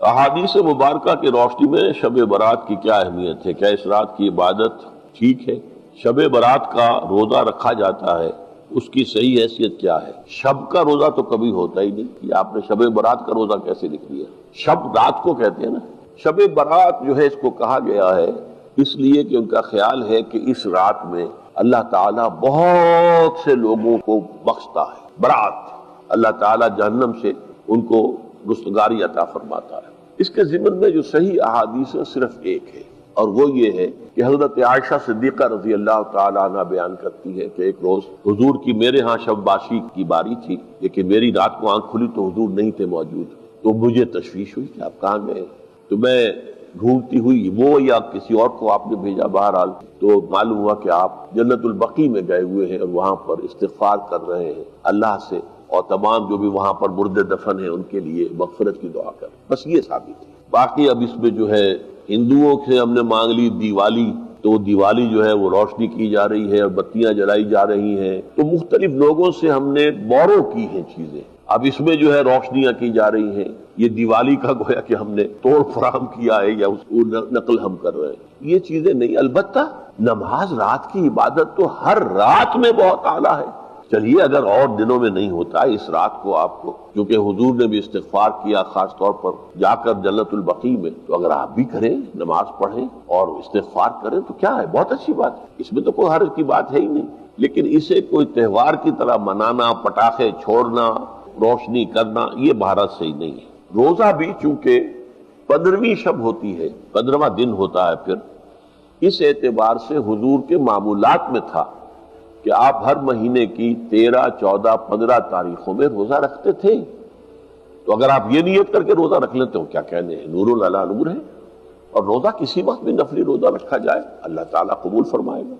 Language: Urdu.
احادیث مبارکہ کی روشنی میں شب برات کی کیا اہمیت ہے؟ کیا اس رات کی عبادت ٹھیک ہے؟ شب برات کا روزہ رکھا جاتا ہے، اس کی صحیح حیثیت کیا ہے؟ شب کا روزہ تو کبھی ہوتا ہی نہیں، یہ آپ نے شب برات کا روزہ کیسے لکھ دیا؟ شب رات کو کہتے ہیں نا، شب برات جو ہے اس کو کہا گیا ہے اس لیے کہ ان کا خیال ہے کہ اس رات میں اللہ تعالیٰ بہت سے لوگوں کو بخشتا ہے۔ برات، اللہ تعالیٰ جہنم سے ان کو رستگاری عطا فرماتا ہے۔ اس کے ضمن میں جو صحیح احادیث ہے صرف ایک ہے، اور وہ یہ ہے کہ حضرت عائشہ صدیقہ رضی اللہ تعالیٰ عنہ بیان کرتی ہے کہ ایک روز حضور کی میرے ہاں شب باشی کی باری تھی، لیکن میری رات کو آنکھ کھلی تو حضور نہیں تھے موجود، تو مجھے تشویش ہوئی کہ آپ کہاں گئے؟ تو میں ڈھونڈتی ہوئی وہ یا کسی اور کو آپ نے بھیجا، بہرحال تو معلوم ہوا کہ آپ جنت البقیع میں گئے ہوئے ہیں اور وہاں پر استغفار کر رہے ہیں اللہ سے، اور تمام جو بھی وہاں پر مردے دفن ہیں ان کے لیے مغفرت کی دعا کر۔ بس یہ ثابت ہے۔ باقی اب اس میں جو ہے ہندوؤں سے ہم نے مانگ لی دیوالی، تو دیوالی جو ہے وہ روشنی کی جا رہی ہے اور بتیاں جلائی جا رہی ہیں، تو مختلف لوگوں سے ہم نے بورو کی ہیں چیزیں، اب اس میں جو ہے روشنیاں کی جا رہی ہیں، یہ دیوالی کا گویا کہ ہم نے توڑ فراہم کیا ہے یا اس کو نقل ہم کر رہے ہیں، یہ چیزیں نہیں۔ البتہ نماز رات کی عبادت تو ہر رات میں بہت اعلیٰ ہے۔ چلیے اگر اور دنوں میں نہیں ہوتا، اس رات کو آپ کو، کیونکہ حضور نے بھی استغفار کیا خاص طور پر جا کر جنت البقیع میں، تو اگر آپ بھی کریں، نماز پڑھیں اور استغفار کریں تو کیا ہے، بہت اچھی بات ہے، اس میں تو کوئی حرج کی بات ہے ہی نہیں۔ لیکن اسے کوئی تہوار کی طرح منانا، پٹاخے چھوڑنا، روشنی کرنا، یہ بھارت صحیح نہیں ہے۔ روزہ بھی چونکہ 15ویں شب ہوتی ہے، 15واں دن ہوتا ہے، پھر اس اعتبار سے حضور کے معمولات میں تھا کہ آپ ہر مہینے کی 13، 14، 15 تاریخوں میں روزہ رکھتے تھے، تو اگر آپ یہ نیت کر کے روزہ رکھ لیتے ہو، کیا کہنے ہیں، نور علی نور ہے۔ اور روزہ کسی وقت بھی نفلی روزہ رکھا جائے اللہ تعالیٰ قبول فرمائے گا۔